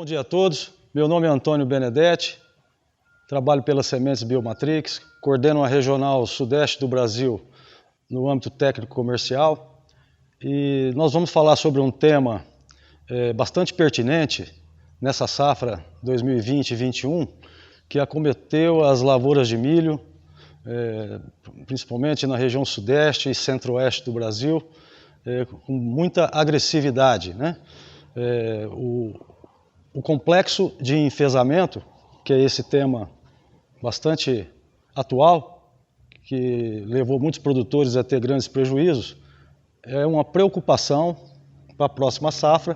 Bom dia a todos, meu nome é Antônio Benedetti, trabalho pela Sementes Biomatrix, coordeno a Regional Sudeste do Brasil no âmbito técnico-comercial e nós vamos falar sobre um tema bastante pertinente nessa safra 2020-21 que acometeu as lavouras de milho, principalmente na região sudeste e centro-oeste do Brasil, com muita agressividade, né? O complexo de enfesamento, que é esse tema bastante atual, que levou muitos produtores a ter grandes prejuízos, é uma preocupação para a próxima safra,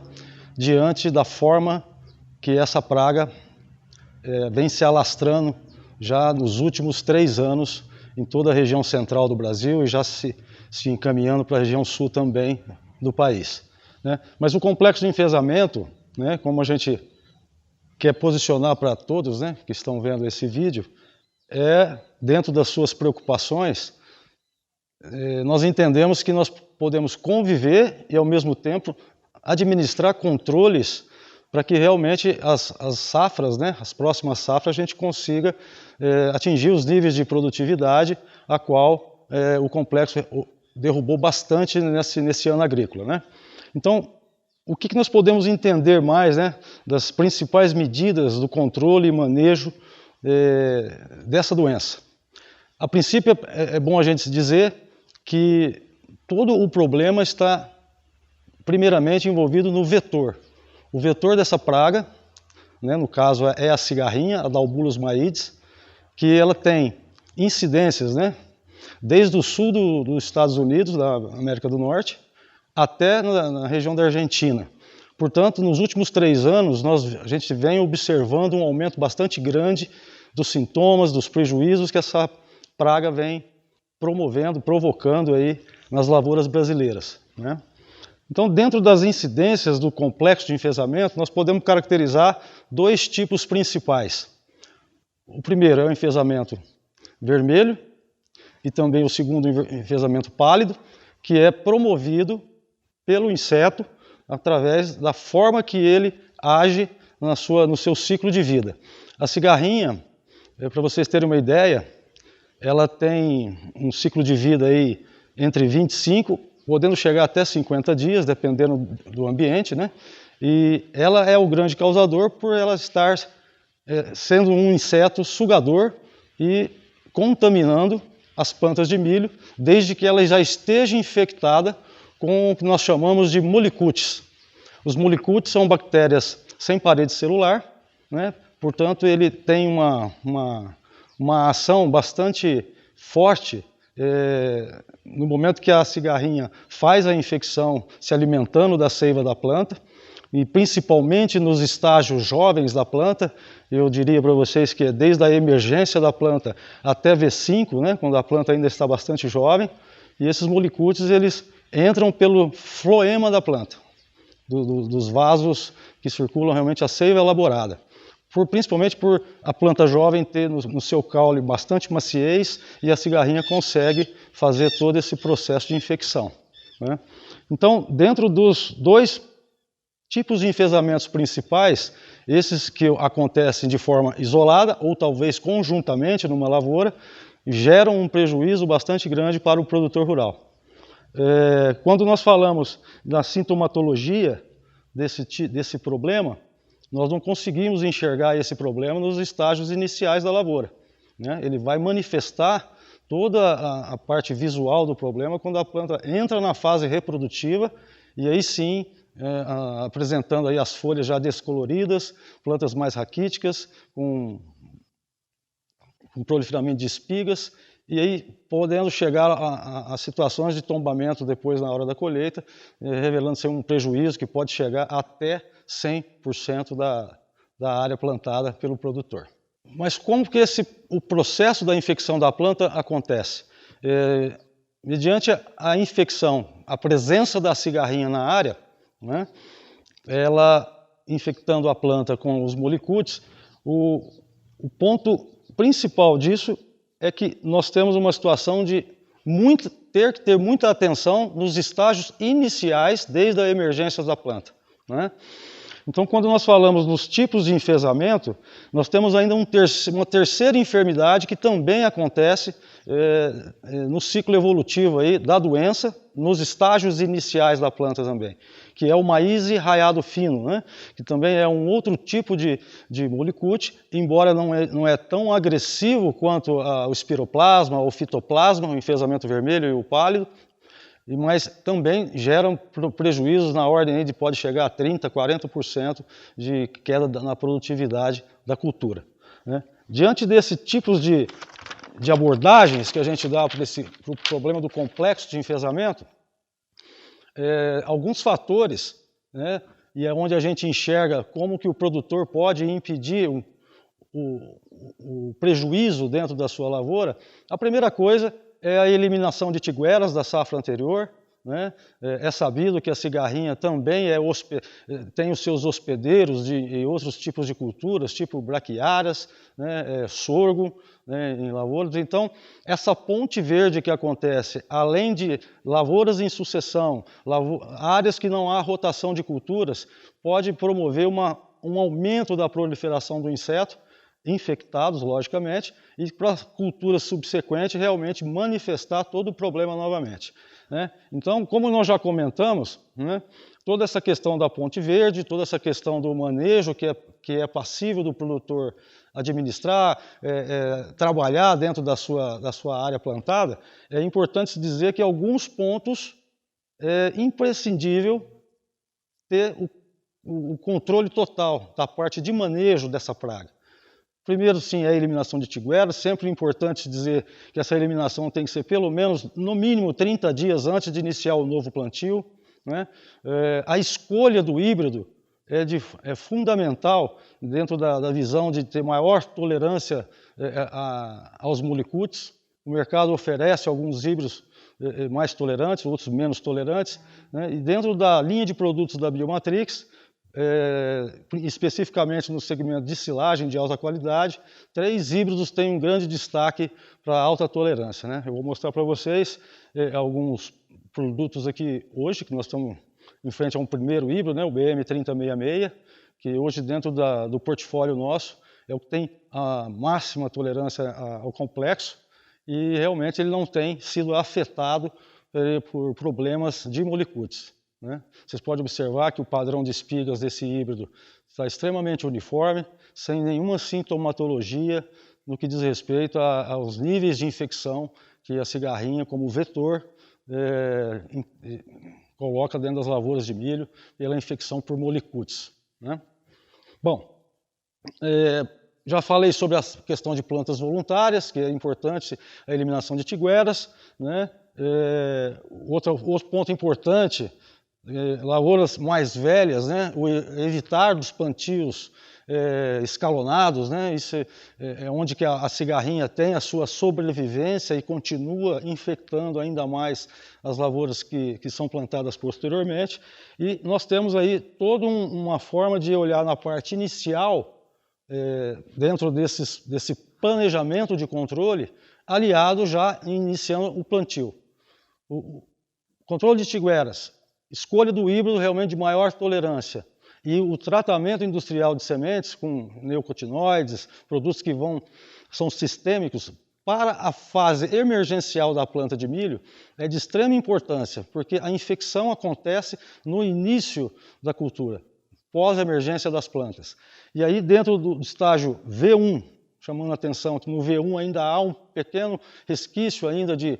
diante da forma que essa praga vem se alastrando já nos últimos 3 anos em toda a região central do Brasil e já se encaminhando para a região sul também do país, né? Mas o complexo de enfesamento, né, como a gente quer posicionar para todos, né, que estão vendo esse vídeo, dentro das suas preocupações, nós entendemos que nós podemos conviver e, ao mesmo tempo, administrar controles para que realmente as safras, né, as próximas safras, a gente consiga atingir os níveis de produtividade a qual o complexo derrubou bastante nesse ano agrícola, né? Então, o que nós podemos entender mais, né, das principais medidas do controle e manejo dessa doença? A princípio, é bom a gente dizer que todo o problema está, primeiramente, envolvido no vetor. O vetor dessa praga, né, no caso é a cigarrinha, a Dalbulus maides, que ela tem incidências, né, desde o sul dos Estados Unidos, da América do Norte, até na região da Argentina. Portanto, nos últimos 3 anos, a gente vem observando um aumento bastante grande dos sintomas, dos prejuízos que essa praga vem provocando aí nas lavouras brasileiras, né? Então, dentro das incidências do complexo de enfesamento, nós podemos caracterizar 2 tipos principais. O primeiro é o enfesamento vermelho e também o segundo enfesamento pálido, que é promovido pelo inseto através da forma que ele age no seu ciclo de vida. A cigarrinha, para vocês terem uma ideia, ela tem um ciclo de vida aí entre 25, podendo chegar até 50 dias, dependendo do ambiente, né? E ela é o grande causador por ela estar sendo um inseto sugador e contaminando as plantas de milho, desde que ela já esteja infectada com o que nós chamamos de molicutes. Os molicutes são bactérias sem parede celular, né? Portanto, ele tem uma ação bastante forte no momento que a cigarrinha faz a infecção se alimentando da seiva da planta, e principalmente nos estágios jovens da planta. Eu diria para vocês que é desde a emergência da planta até V5, né, quando a planta ainda está bastante jovem, e esses molicutes eles entram pelo floema da planta, dos vasos que circulam realmente a seiva elaborada. Principalmente por a planta jovem ter no seu caule bastante maciez e a cigarrinha consegue fazer todo esse processo de infecção, né? Então, dentro dos 2 tipos de enfesamentos principais, esses que acontecem de forma isolada ou talvez conjuntamente numa lavoura, geram um prejuízo bastante grande para o produtor rural. Quando nós falamos da sintomatologia desse problema, nós não conseguimos enxergar esse problema nos estágios iniciais da lavoura, né? Ele vai manifestar toda a parte visual do problema quando a planta entra na fase reprodutiva e aí sim, apresentando aí as folhas já descoloridas, plantas mais raquíticas, com proliferamento de espigas, e aí podendo chegar a situações de tombamento depois na hora da colheita, revelando ser um prejuízo que pode chegar até 100% da área plantada pelo produtor. Mas como que o processo da infecção da planta acontece? Mediante a infecção, a presença da cigarrinha na área, né, ela infectando a planta com os molicutes, o ponto principal disso é que nós temos uma situação de ter que ter muita atenção nos estágios iniciais, desde a emergência da planta, né? Então, quando nós falamos dos tipos de enfesamento, nós temos ainda uma terceira enfermidade que também acontece no ciclo evolutivo aí da doença, nos estágios iniciais da planta também, que é o maíz raiado fino, né? Que também é um outro tipo de molicute, embora não é tão agressivo quanto o espiroplasma, o fitoplasma, o enfesamento vermelho e o pálido, mas também geram prejuízos na ordem de pode chegar a 30%, 40% de queda na produtividade da cultura, né? Diante desses tipos de abordagens que a gente dá para o problema do complexo de enfesamento, alguns fatores, né, e é onde a gente enxerga como que o produtor pode impedir o prejuízo dentro da sua lavoura. A primeira coisa é a eliminação de tigueras da safra anterior, né? É sabido que a cigarrinha também tem os seus hospedeiros de outros tipos de culturas, tipo braquiárias, né? Sorgo, né? Em lavouras. Então, essa ponte verde que acontece, além de lavouras em sucessão, áreas que não há rotação de culturas, pode promover um aumento da proliferação do inseto, infectados, logicamente, e para a cultura subsequente realmente manifestar todo o problema novamente, né? Então, como nós já comentamos, né, toda essa questão da ponte verde, toda essa questão do manejo que é passível do produtor administrar, trabalhar dentro da sua área plantada, é importante dizer que alguns pontos é imprescindível ter o controle total da parte de manejo dessa praga. Primeiro, sim, é a eliminação de tigueras. Sempre importante dizer que essa eliminação tem que ser pelo menos, no mínimo, 30 dias antes de iniciar o novo plantio, né? A escolha do híbrido é fundamental dentro da visão de ter maior tolerância aos molicutes. O mercado oferece alguns híbridos mais tolerantes, outros menos tolerantes, né? E dentro da linha de produtos da Biomatrix, especificamente no segmento de silagem de alta qualidade, 3 híbridos têm um grande destaque para alta tolerância, né? Eu vou mostrar para vocês alguns produtos aqui hoje, que nós estamos em frente a um primeiro híbrido, né? O BM3066, que hoje dentro do portfólio nosso é o que tem a máxima tolerância ao complexo, e realmente ele não tem sido afetado por problemas de molicutes, né? Vocês podem observar que o padrão de espigas desse híbrido está extremamente uniforme, sem nenhuma sintomatologia no que diz respeito aos níveis de infecção que a cigarrinha, como vetor, coloca dentro das lavouras de milho pela infecção por molicutes, né? Bom, já falei sobre a questão de plantas voluntárias, que é importante a eliminação de tigueras, né? Outro ponto importante, lavouras mais velhas, né? Evitar dos plantios escalonados, né? Isso é onde que a cigarrinha tem a sua sobrevivência e continua infectando ainda mais as lavouras que são plantadas posteriormente. E nós temos aí toda uma forma de olhar na parte inicial, dentro desse planejamento de controle, aliado já iniciando o plantio. O controle de tigueras, escolha do híbrido realmente de maior tolerância e o tratamento industrial de sementes com neocotinoides, produtos que são sistêmicos para a fase emergencial da planta de milho, é de extrema importância, porque a infecção acontece no início da cultura, pós-emergência das plantas. E aí dentro do estágio V1, chamando a atenção que no V1 ainda há um pequeno resquício ainda de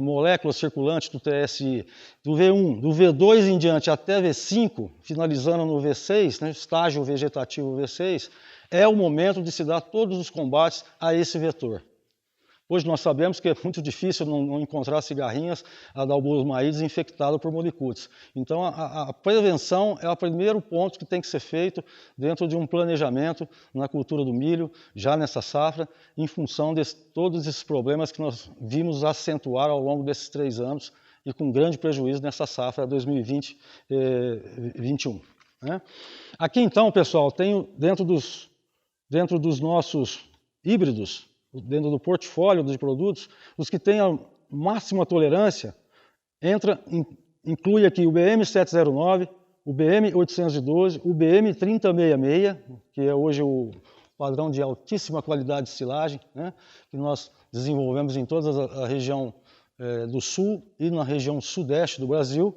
moléculas circulantes do TSI, do V1, do V2 em diante até V5, finalizando no V6, né, estágio vegetativo V6, é o momento de se dar todos os combates a esse vetor. Hoje nós sabemos que é muito difícil não encontrar cigarrinhas adalbosmaídes infectadas por molicutes. Então a prevenção é o primeiro ponto que tem que ser feito dentro de um planejamento na cultura do milho, já nessa safra, em função de todos esses problemas que nós vimos acentuar ao longo desses 3 anos e com grande prejuízo nessa safra 2020-21. Né? Aqui então, pessoal, tenho dentro dos nossos híbridos, dentro do portfólio de produtos, os que têm a máxima tolerância, inclui aqui o BM709, o BM812, o BM3066, que é hoje o padrão de altíssima qualidade de silagem, né, que nós desenvolvemos em toda a região do sul e na região sudeste do Brasil,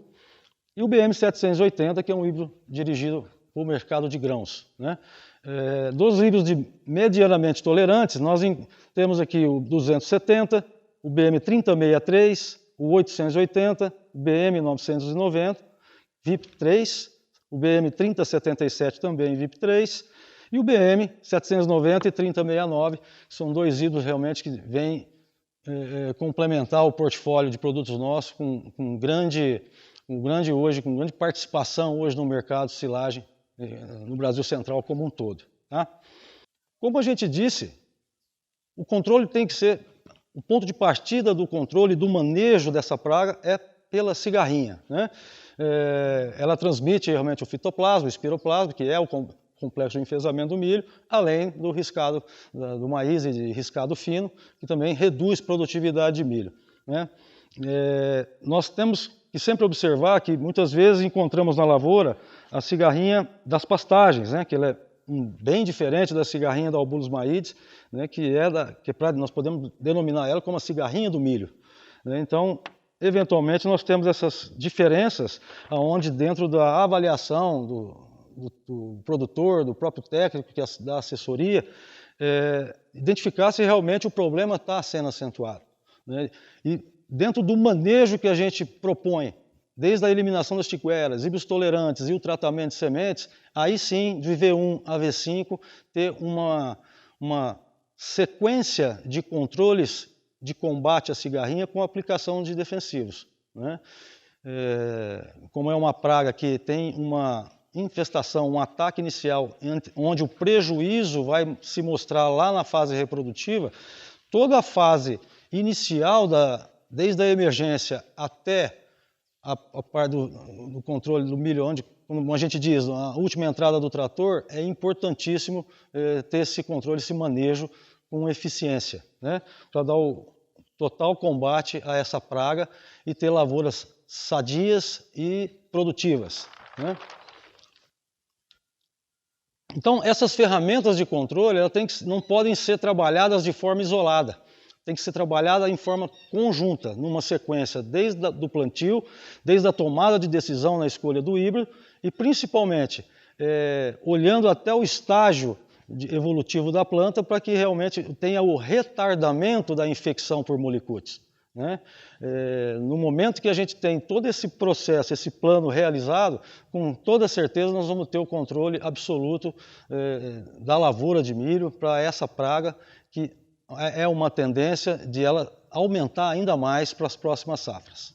e o BM780, que é um híbrido dirigido para o mercado de grãos, né. Dos híbridos medianamente tolerantes, nós temos aqui o 270, o BM3063, o 880, o BM990, VIP3, o BM3077 também VIP3, e o BM790 e 3069, que são dois híbridos realmente que vêm complementar o portfólio de produtos nossos com grande participação hoje no mercado de silagem no Brasil Central como um todo. Tá? Como a gente disse, o controle tem que ser, o ponto de partida do controle do manejo dessa praga é pela cigarrinha, né? Ela transmite realmente o fitoplasma, o espiroplasma, que é o complexo de enfesamento do milho, além do riscado do maíz e de riscado fino, que também reduz produtividade de milho, né? Nós temos que sempre observar que muitas vezes encontramos na lavoura a cigarrinha das pastagens, né? Que ela é bem diferente da cigarrinha da Albulus maides, né? Nós podemos denominar ela como a cigarrinha do milho, né? Então, eventualmente, nós temos essas diferenças onde dentro da avaliação do produtor, do próprio técnico, da assessoria, identificar se realmente o problema está sendo acentuado, né? E dentro do manejo que a gente propõe, desde a eliminação das tiqueras, híbridos tolerantes e o tratamento de sementes, aí sim, de V1 a V5, ter uma sequência de controles de combate à cigarrinha com a aplicação de defensivos, né? Como é uma praga que tem uma infestação, um ataque inicial, onde o prejuízo vai se mostrar lá na fase reprodutiva, toda a fase inicial, desde a emergência até a parte do controle do milho, onde, como a gente diz, a última entrada do trator, é importantíssimo ter esse controle, esse manejo com eficiência, né? Para dar o total combate a essa praga e ter lavouras sadias e produtivas, né? Então, essas ferramentas de controle não podem ser trabalhadas de forma isolada. Tem que ser trabalhada em forma conjunta, numa sequência desde do plantio, desde a tomada de decisão na escolha do híbrido e principalmente olhando até o estágio evolutivo da planta para que realmente tenha o retardamento da infecção por molicutes, né? No momento que a gente tem todo esse processo, esse plano realizado, com toda certeza nós vamos ter o controle absoluto da lavoura de milho para essa praga que é uma tendência de ela aumentar ainda mais para as próximas safras.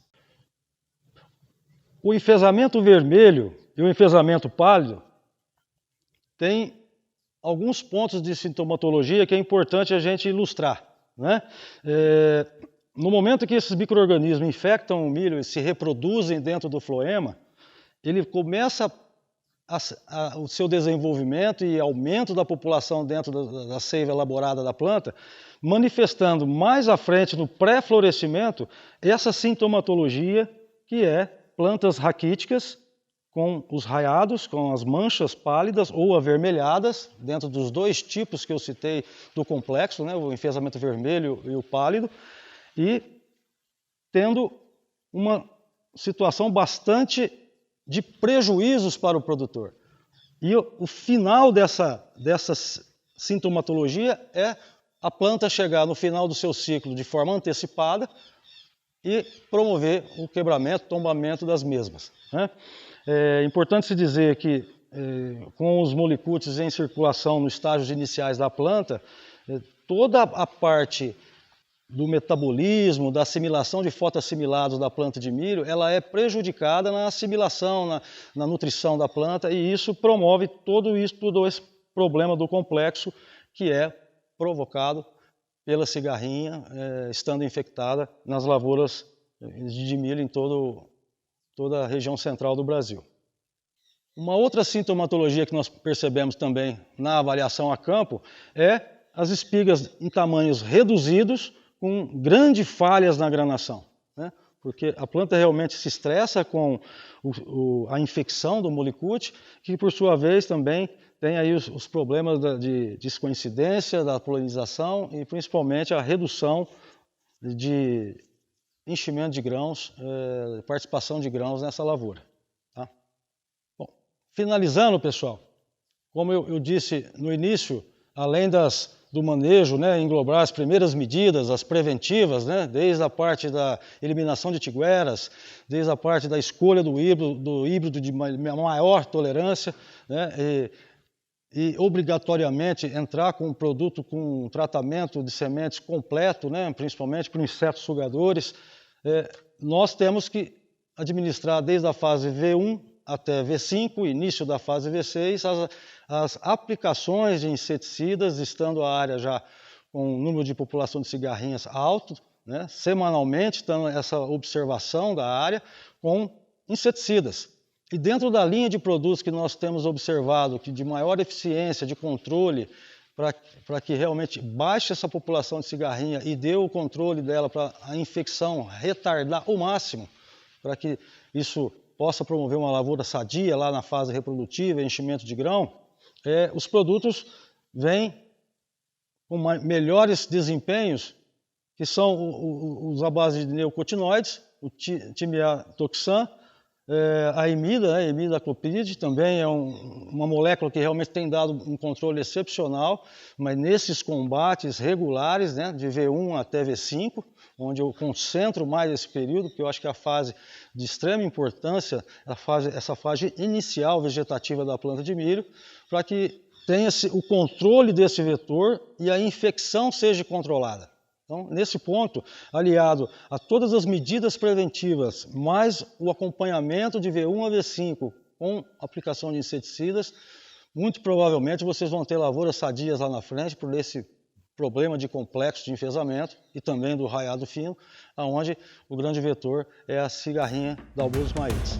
O enfesamento vermelho e o enfesamento pálido tem alguns pontos de sintomatologia que é importante a gente ilustrar, né? No momento que esses micro-organismos infectam o milho e se reproduzem dentro do floema, ele começa o seu desenvolvimento e aumento da população dentro da seiva elaborada da planta, manifestando mais à frente no pré-florescimento essa sintomatologia que é plantas raquíticas com os raiados, com as manchas pálidas ou avermelhadas, dentro dos dois tipos que eu citei do complexo, né, o enfesamento vermelho e o pálido, e tendo uma situação bastante de prejuízos para o produtor. E o final dessa sintomatologia é a planta chegar no final do seu ciclo de forma antecipada e promover o quebramento, tombamento das mesmas, né? É importante se dizer que com os molicutes em circulação nos estágios iniciais da planta, toda a parte do metabolismo, da assimilação de fotoassimilados da planta de milho, ela é prejudicada na assimilação, na nutrição da planta, e isso promove todo esse problema do complexo que é provocado pela cigarrinha estando infectada nas lavouras de milho em toda a região central do Brasil. Uma outra sintomatologia que nós percebemos também na avaliação a campo é as espigas em tamanhos reduzidos, com grandes falhas na granação, né? porque a planta realmente se estressa com a infecção do molicute, que por sua vez também tem aí os problemas de descoincidência, da polinização e principalmente a redução de enchimento de grãos, participação de grãos nessa lavoura. Tá? Bom, finalizando, pessoal, como eu disse no início, além do manejo, né, englobar as primeiras medidas, as preventivas, né, desde a parte da eliminação de tigueras, desde a parte da escolha do híbrido de maior tolerância, né, e obrigatoriamente entrar com um produto com um tratamento de sementes completo, né, principalmente para insetos sugadores, nós temos que administrar desde a fase V1 até V5, início da fase V6, as aplicações de inseticidas, estando a área já com um número de população de cigarrinhas alto, né, semanalmente, estando essa observação da área com inseticidas. E dentro da linha de produtos que nós temos observado, que de maior eficiência, de controle, para que realmente baixe essa população de cigarrinha e dê o controle dela para a infecção retardar ao máximo, para que isso possa promover uma lavoura sadia lá na fase reprodutiva, enchimento de grão, os produtos vêm com melhores desempenhos, que são os à base de neocotinoides, o timiatoxan, a imida, a imidacloprid, também é uma molécula que realmente tem dado um controle excepcional, mas nesses combates regulares, né, de V1 até V5, onde eu concentro mais esse período, porque eu acho que é a fase de extrema importância, essa fase inicial vegetativa da planta de milho, para que tenha o controle desse vetor e a infecção seja controlada. Então, nesse ponto, aliado a todas as medidas preventivas, mais o acompanhamento de V1 a V5 com aplicação de inseticidas, muito provavelmente vocês vão ter lavouras sadias lá na frente por esse problema de complexo de enfesamento e também do raiado fino, onde o grande vetor é a cigarrinha da Albulus maites.